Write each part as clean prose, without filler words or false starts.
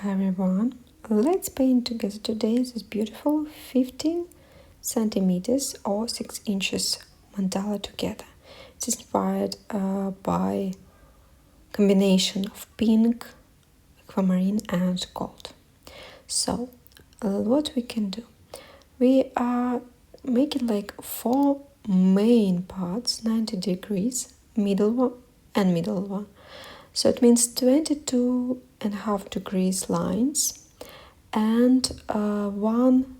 Hi everyone, let's paint together today this beautiful 15 centimeters or 6 inches mandala together. It's inspired by combination of pink, aquamarine and gold. So what we can do, we are making like 4 main parts, 90 degrees, middle one and middle one. So it means 22.5 degrees lines and 1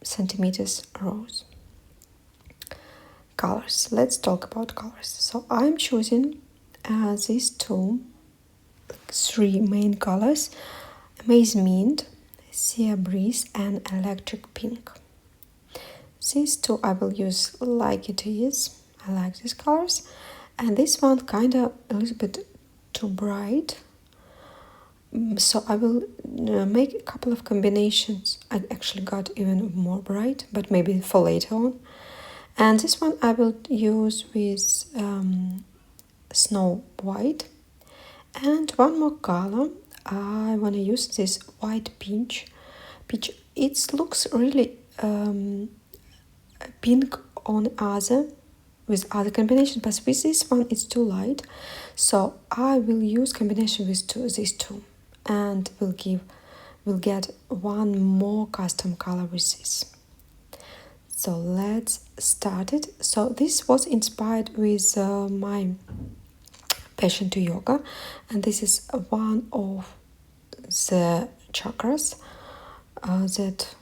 centimeters rows. Colors. Let's talk about colors. So I'm choosing these 3 main colors: Amaze-Mint, Sea Breeze, and Electric Pink. These 2 I will use like it is. I like these colors. And this one kind of a little bit too bright. So I will make a couple of combinations. I actually got even more bright, but maybe for later on. And this one I will use with snow white. And one more color. I want to use this white peach. It looks really pink on with other combinations, but with this one it's too light. So I will use combination with these two, and we'll get one more custom color with this. So let's start it. So this was inspired with my passion to yoga, and this is one of the chakras that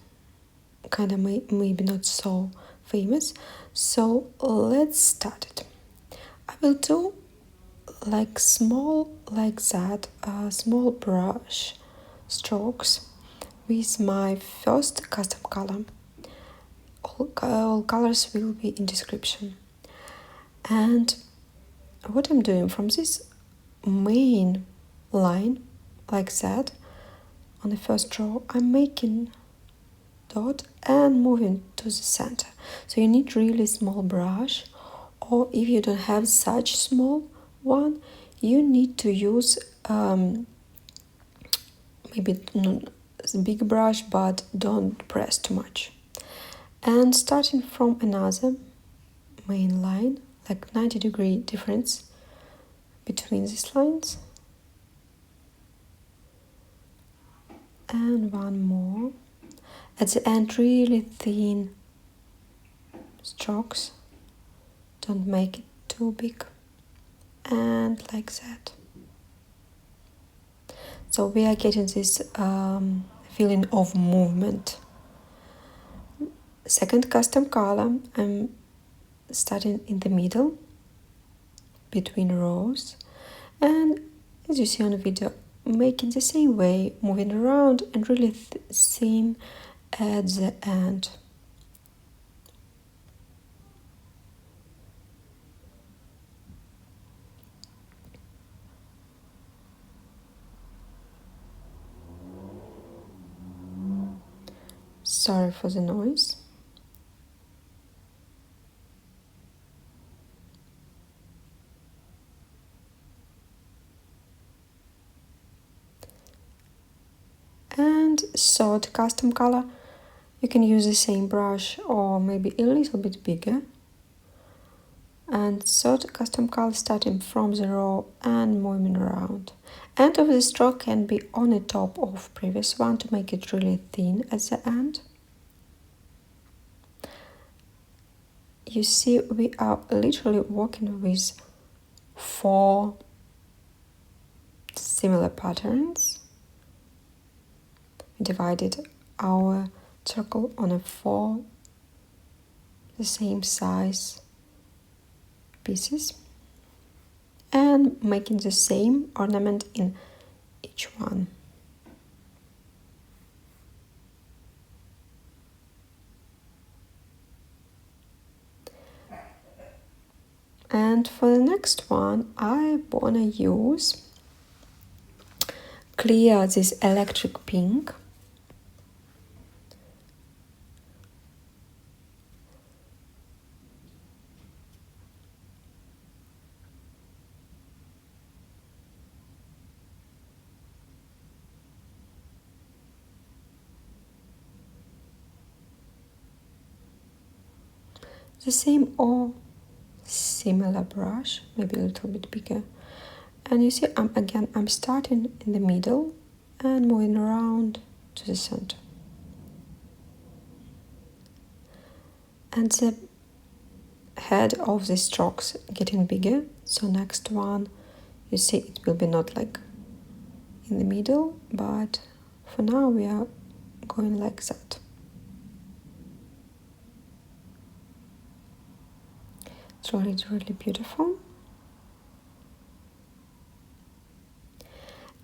kind of maybe not so famous. So let's start it. I will do like small small brush strokes with my first custom color. All colors will be in description. And what I'm doing from this main line like that on the first row, I'm making dot and moving to the center. So you need really small brush, or if you don't have such small one, you need to use maybe a big brush, but don't press too much. And starting from another main line, like 90-degree difference between these lines, and one more. At the end, really thin strokes, don't make it too big, and like that. So we are getting this feeling of movement. Second custom color, I'm starting in the middle between rows, and as you see on the video, making the same way, moving around and really thin at the end. Sorry for the noise. And third custom color, you can use the same brush or maybe a little bit bigger. And third custom color, starting from the row and moving around. End of the stroke can be on the top of previous one to make it really thin at the end. You see, we are literally working with 4 similar patterns. We divided our circle on 4 the same size pieces and making the same ornament in each one. And for the next one, I wanna use clear this electric pink. the same or similar brush, maybe a little bit bigger. And you see, I'm starting in the middle and moving around to the center. And the head of the strokes getting bigger. So next one, you see, it will be not like in the middle, but for now we are going like that. It's really, really beautiful.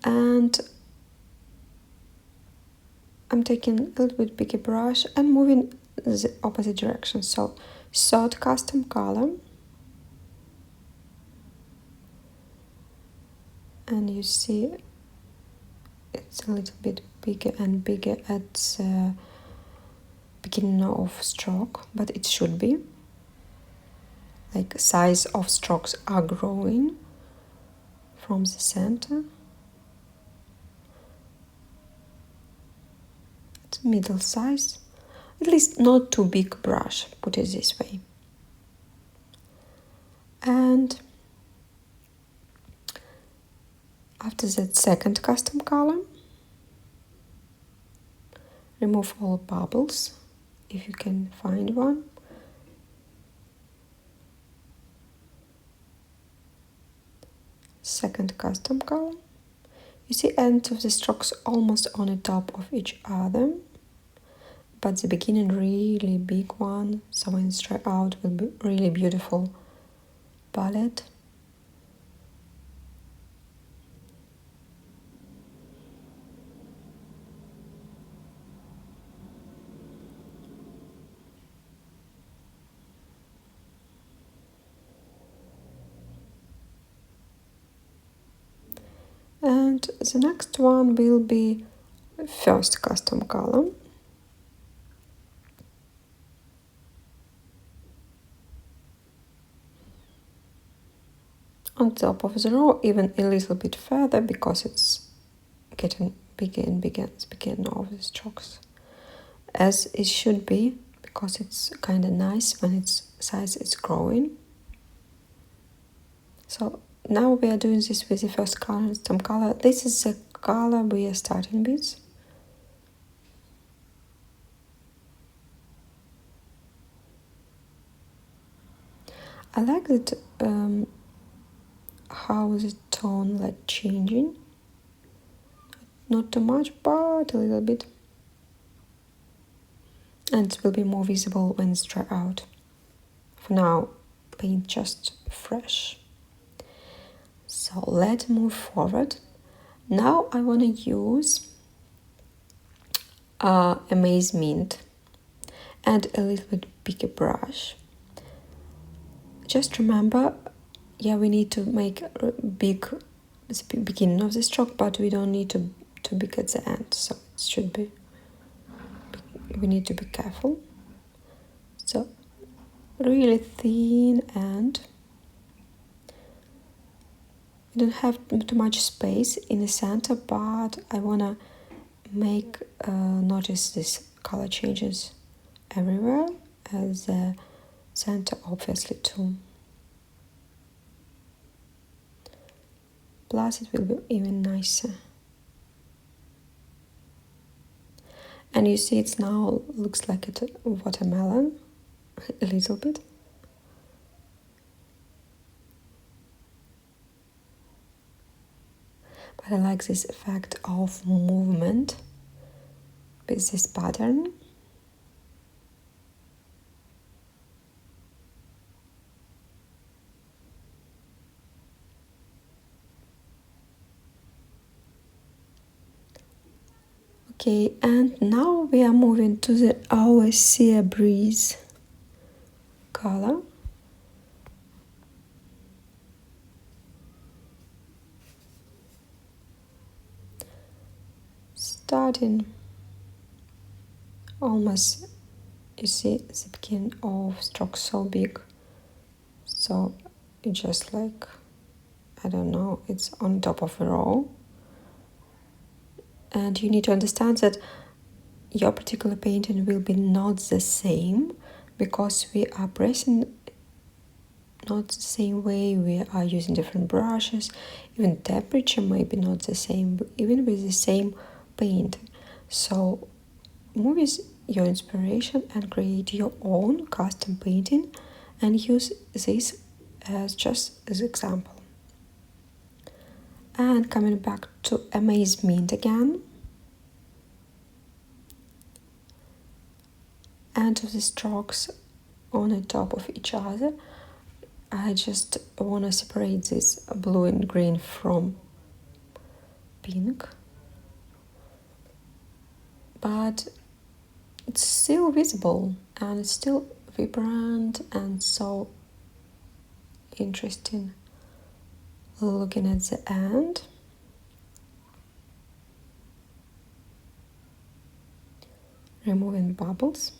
And I'm taking a little bit bigger brush and moving the opposite direction. So third custom color. And you see it's a little bit bigger and bigger at the beginning of stroke, but it should be. Like size of strokes are growing from the center. It's middle size. At least not too big brush, put it this way. And after that second custom color, remove all bubbles, if you can find one. Second custom color. You see ends of the strokes almost on the top of each other, but the beginning really big one, so when it's dry out will be really beautiful palette. And the next one will be first custom color. On top of the row, even a little bit further, because it's getting bigger and bigger at the beginning of the strokes. As it should be, because it's kind of nice when its size is growing. So now we are doing this with the first custom color. This is the color we are starting with. I like that how the tone like changing. Not too much, but a little bit. And it will be more visible when it's dry out. For now, paint just fresh. So let's move forward. Now I want to use Amaze-Mint and a little bit bigger brush. Just remember, yeah, we need to make a big the beginning of the stroke, but we don't need to big at the end, so it should be, we need to be careful. So really thin, and we don't have too much space in the center, but I wanna make notice this color changes everywhere, as the center obviously too. Plus it will be even nicer. And you see it's now looks like a watermelon, a little bit. But I like this effect of movement with this pattern. Okay, and now we are moving to the Our Sea Breeze color. Starting almost, you see the beginning of stroke so big, so it just like, I don't know, it's on top of a row. And you need to understand that your particular painting will be not the same, because we are pressing not the same way, we are using different brushes, even temperature may be not the same, even with the same paint. So move with your inspiration and create your own custom painting and use this as just as example. And coming back to Amaze-Mint again, and the strokes on the top of each other, I just want to separate this blue and green from pink, but it's still visible and it's still vibrant and so interesting looking at the end. Removing bubbles,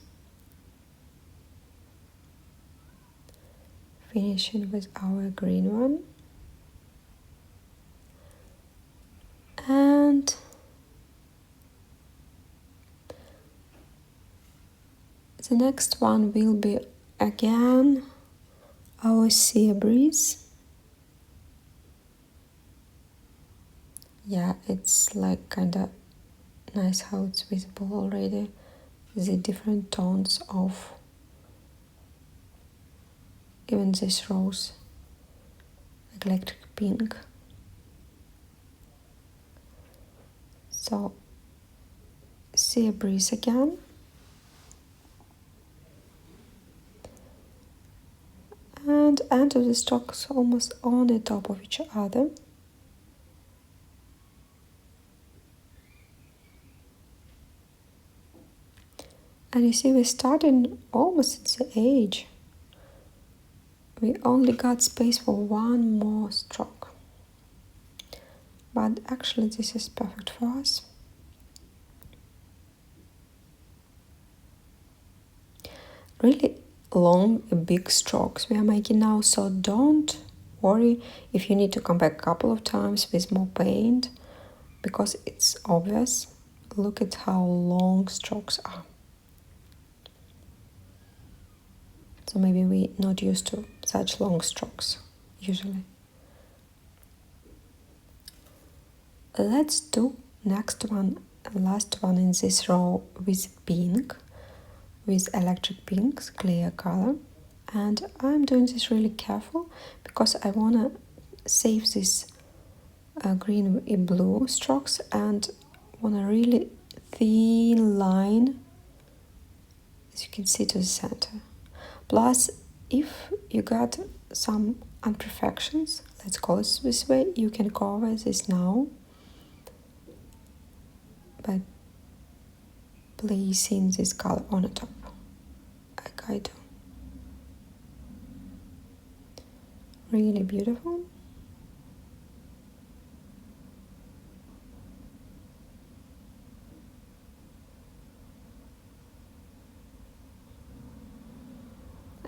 finishing with our green one, and the next one will be again our sea breeze. Yeah, it's like kinda nice how it's visible already, the different tones of even this rose, electric pink. So sea breeze again, and enter the strokes almost on the top of each other. And you see, we're starting almost at the edge. We only got space for one more stroke. But actually this is perfect for us. Really long, big strokes we are making now, so don't worry if you need to come back a couple of times with more paint, because it's obvious. Look at how long strokes are. So maybe we're not used to such long strokes usually. Let's do next one, last one in this row with pink, with electric pink, clear color. And I'm doing this really careful because I want to save this green and blue strokes and want a really thin line, as you can see, to the center. Plus, if you got some imperfections, let's call it this way, you can cover this now by placing this color on the top, like I do. Really beautiful.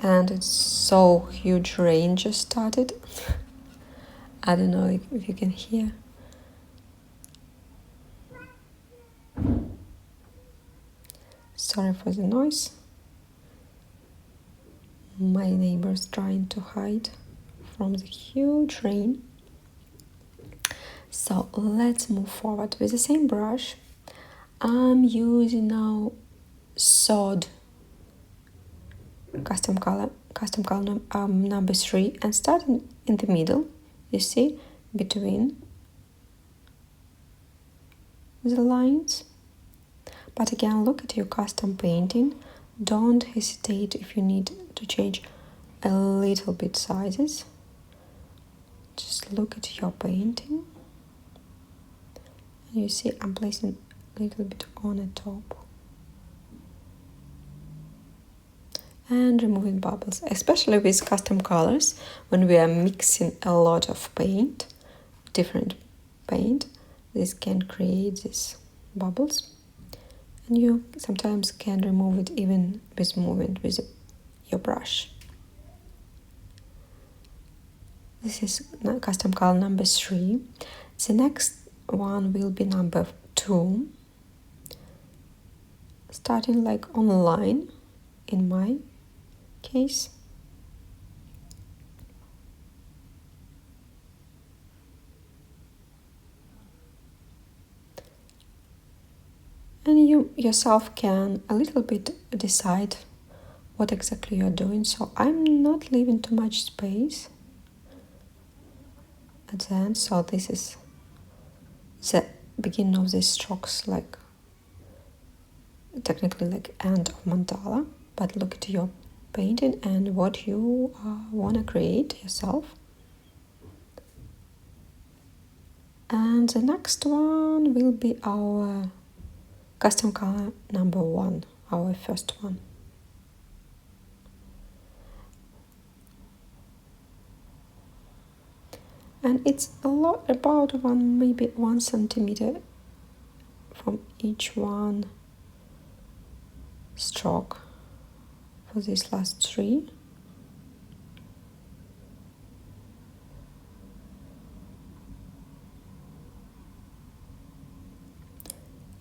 And it's so huge rain just started. I don't know if you can hear. Sorry for the noise. My neighbor's trying to hide from the huge rain. So let's move forward with the same brush. I'm using now Sod custom color number 3, and starting in the middle, you see, between the lines. But again, look at your custom painting. Don't hesitate if you need to change a little bit sizes. Just look at your painting. And you see I'm placing a little bit on the top. And removing bubbles, especially with custom colors, when we are mixing a lot of paint, different paint, this can create these bubbles. And you sometimes can remove it even with moving with your brush. This is custom color number 3. The next one will be number 2. Starting like on a line in my case. And you yourself can a little bit decide what exactly you're doing. So I'm not leaving too much space at the end. So this is the beginning of these strokes, like technically like end of mandala. But look at your painting and what you want to create yourself. And the next one will be our custom color number 1, our first one. And it's a lot, about maybe 1 centimeter from each one stroke for these last 3.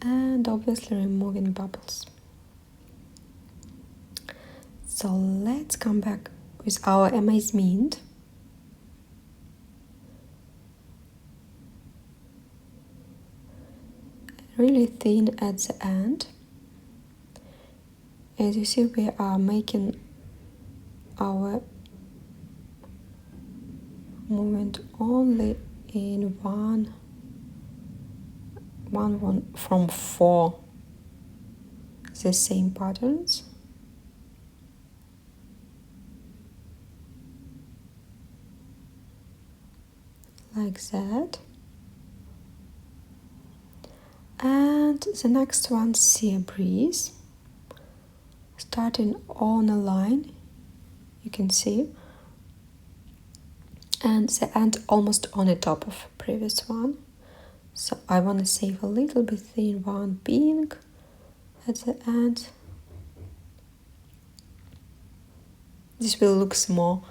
And obviously removing bubbles. So let's come back with our Amaze-Mint. Really thin at the end. As you see, we are making our movement only in one from 4 the same patterns. Like that. And the next one, Sea Breeze. Starting on a line, you can see. And the end almost on the top of previous one. So I want to save a little bit thin one pink at the end. This will look more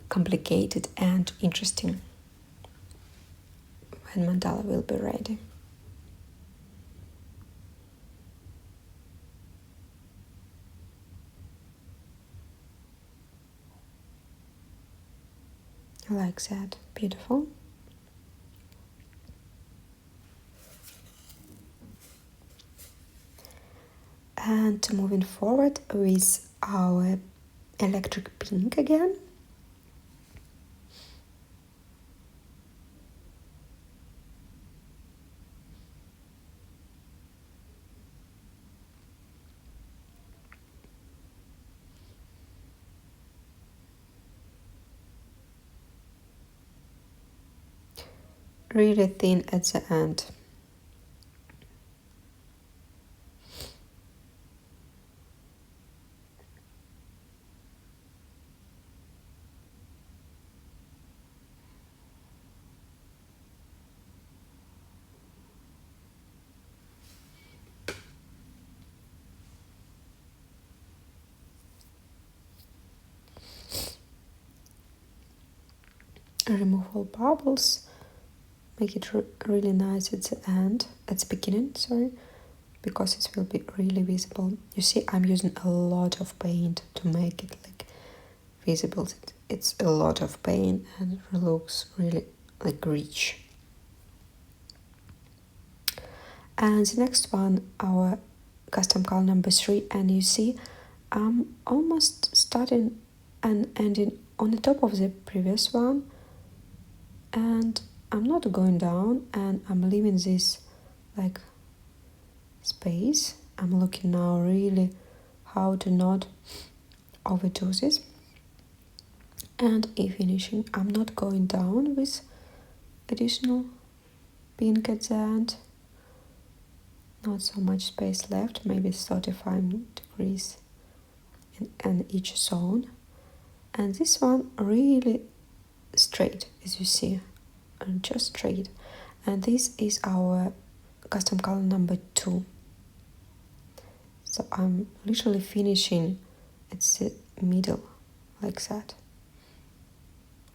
complicated and interesting when mandala will be ready. Like that, beautiful. And moving forward with our electric pink again. Really thin at the end. Remove all bubbles. Make it really nice at the end, at the beginning, sorry, because it will be really visible. You see, I'm using a lot of paint to make it like visible. It's a lot of paint and it looks really like rich. And the next one, our custom color number 3, and you see I'm almost starting and ending on the top of the previous one, and I'm not going down, and I'm leaving this like space. I'm looking now really how to not overdo this. And in finishing, I'm not going down with additional pink at the end. Not so much space left, maybe 35 degrees in each zone. And this one really straight, as you see, and just straight. And this is our custom color number 2. So I'm literally finishing at the middle like that.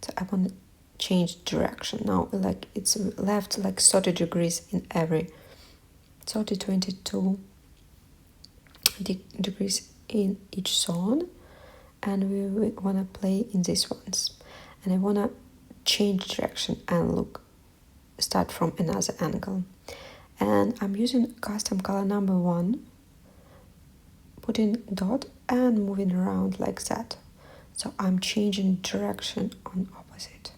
So I want to change direction now, like it's left like 30 degrees in every 22 degrees in each zone. and we want to play in these ones. And I want to change direction and start from another angle. And I'm using custom color number 1, putting dot and moving around like that. So I'm changing direction on opposite.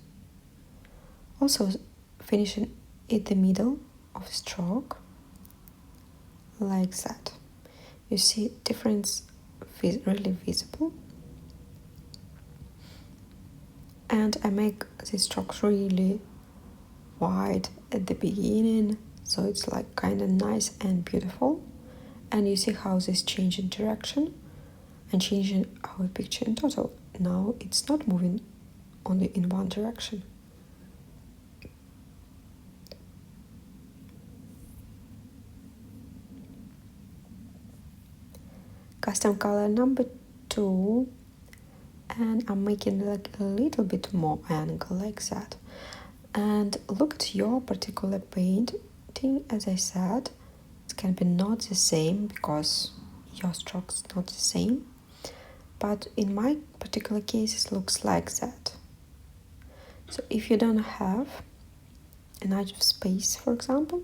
Also finishing in the middle of the stroke like that. You see difference really visible. And I make the strokes really wide at the beginning, so it's like kind of nice and beautiful. And you see how this changing direction and changing our picture in total. Now it's not moving only in one direction. Custom color number 2, and I'm making like a little bit more angle like that. And look at your particular painting. As I said, it can be not the same because your stroke's not the same, but in my particular case it looks like that. So if you don't have enough space, for example,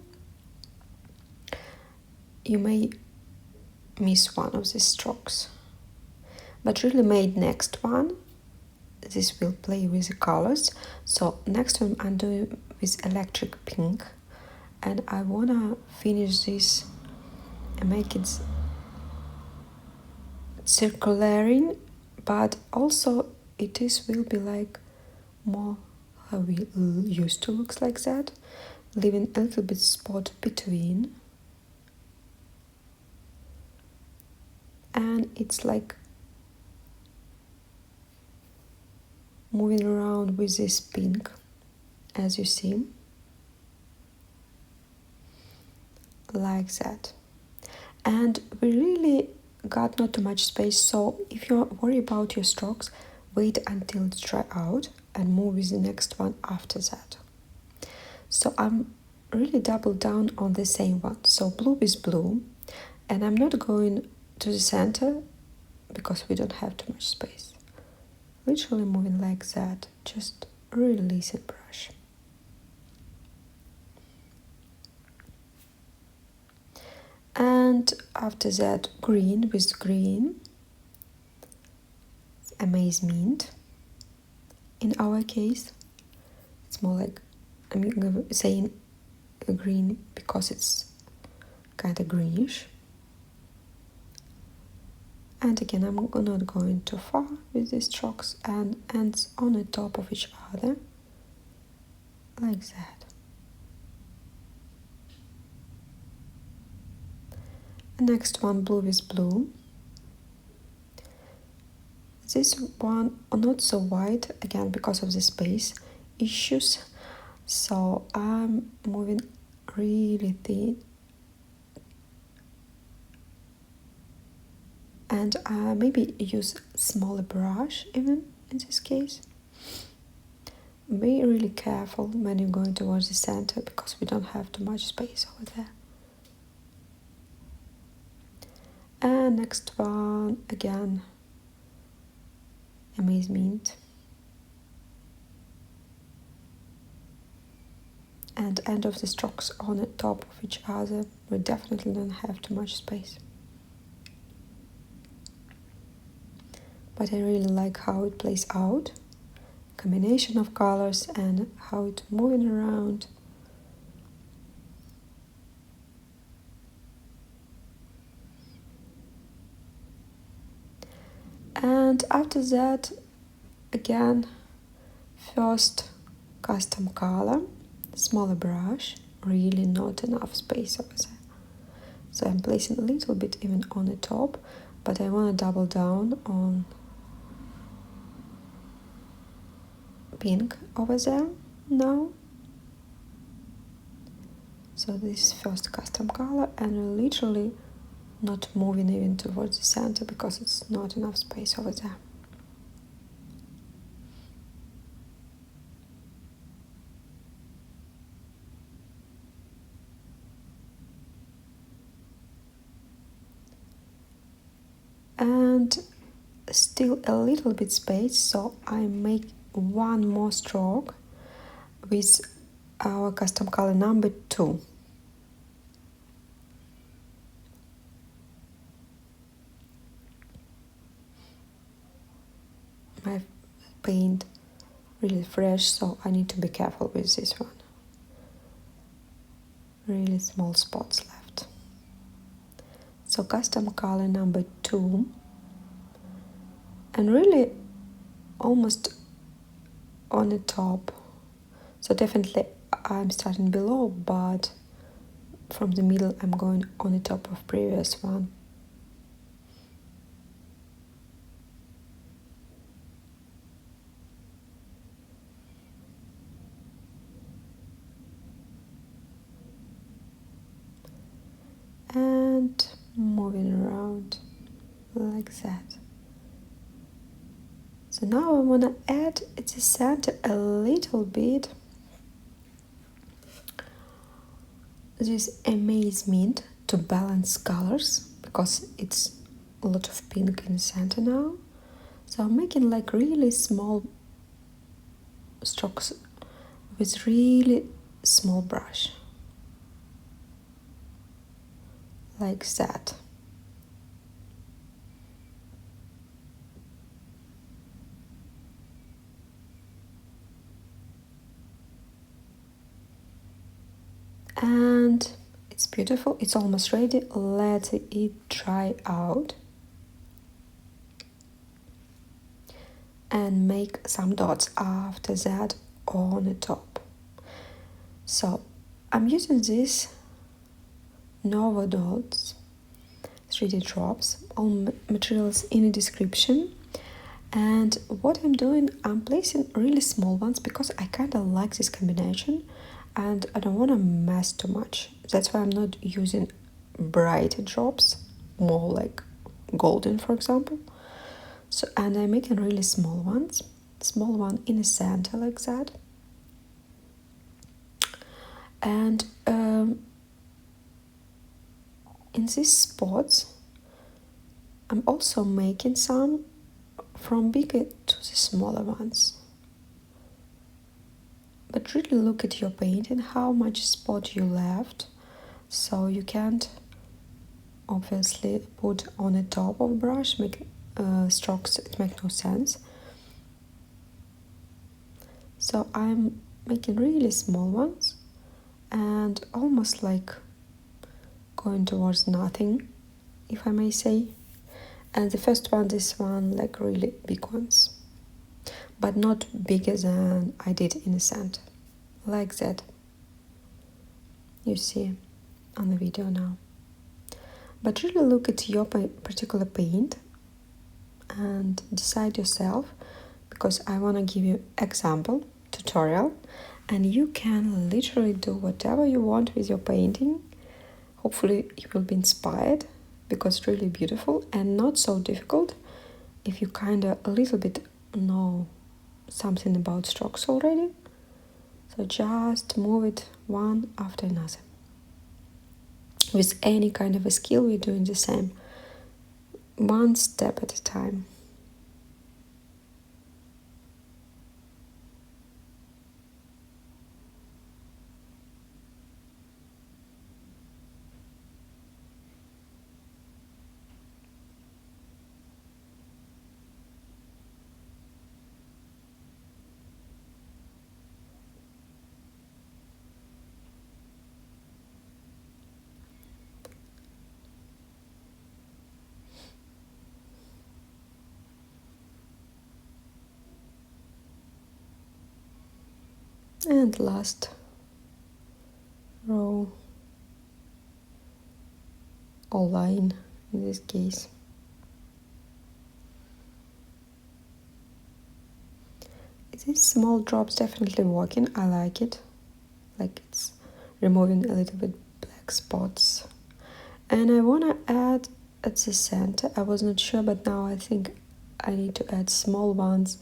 you may miss one of these strokes, but really made next one. This will play with the colors. So next one I'm doing with electric pink, and I wanna finish this and make it circularing, but also will be like more how we used to looks like that, leaving a little bit spot between, and it's like moving around with this pink, as you see, like that. And we really got not too much space, so if you worry about your strokes, wait until it's dry out and move with the next one after that. So I'm really double down on the same one, so blue with blue, and I'm not going to the center because we don't have too much space. Literally moving like that, just releasing brush. And after that, green with green, Amaze-Mint. In our case, it's more like, I'm saying green because it's kind of greenish. And again, I'm not going too far with these strokes, and ends on the top of each other, like that. Next one, blue with blue. This one not so wide, again because of the space issues, so I'm moving really thin, and maybe use smaller brush even in this case. Be really careful when you're going towards the center because we don't have too much space over there. And next one, again, Amaze-Mint. And end of the strokes on the top of each other. We definitely don't have too much space. But I really like how it plays out. Combination of colors and how it's moving around. And after that, again, first custom color, smaller brush, really not enough space over there. So I'm placing a little bit even on the top, but I want to double down on pink over there now. So this is first custom color, and we're literally not moving even towards the center because it's not enough space over there. And still a little bit space, so I make one more stroke with our custom color number 2. My paint really fresh, so I need to be careful with this one. Really small spots left. So custom color number 2, and really almost on the top. So definitely I'm starting below, but from the middle I'm going on the top of previous one. And moving around like that. So now I want to add at the center a little bit this Amaze-Mint to balance colors, because it's a lot of pink in the center now. So I'm making like really small strokes with really small brush. Like that. And it's beautiful, it's almost ready. Let it dry out and make some dots after that on the top. So I'm using this Nuvo dots, 3D drops, all materials in the description. And what I'm doing, I'm placing really small ones because I kind of like this combination and I don't want to mess too much. That's why I'm not using bright drops, more like golden, for example. So, and I'm making really small ones, small one in the center like that. And in these spots, I'm also making some from bigger to the smaller ones. But really look at your painting, how much spot you left. So you can't obviously put on the top of brush, make strokes, it makes no sense. So I'm making really small ones and almost like going towards nothing, if I may say. And the first one, this one, like really big ones, but not bigger than I did in the center, like that. You see on the video now. But really look at your particular paint and decide yourself, because I want to give you example tutorial, and you can literally do whatever you want with your painting. Hopefully you will be inspired, because it's really beautiful and not so difficult if you kind of a little bit know something about strokes already. So just move it one after another. With any kind of a skill, we're doing the same, one step at a time. And last row or line in this case. These small drops definitely working, I like it. Like it's removing a little bit black spots. And I want to add at the center, I was not sure, but now I think I need to add small ones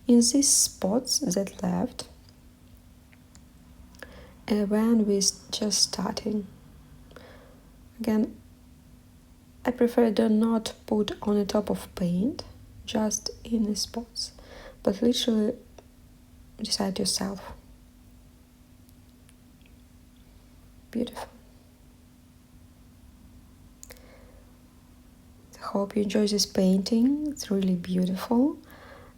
in these spots that left. And when we're just starting, again, I prefer do not put on the top of paint, just in the spots, but literally decide yourself. Beautiful. I hope you enjoy this painting. It's really beautiful,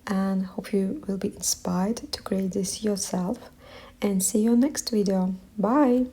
and hope you will be inspired to create this yourself. And see you next video. Bye.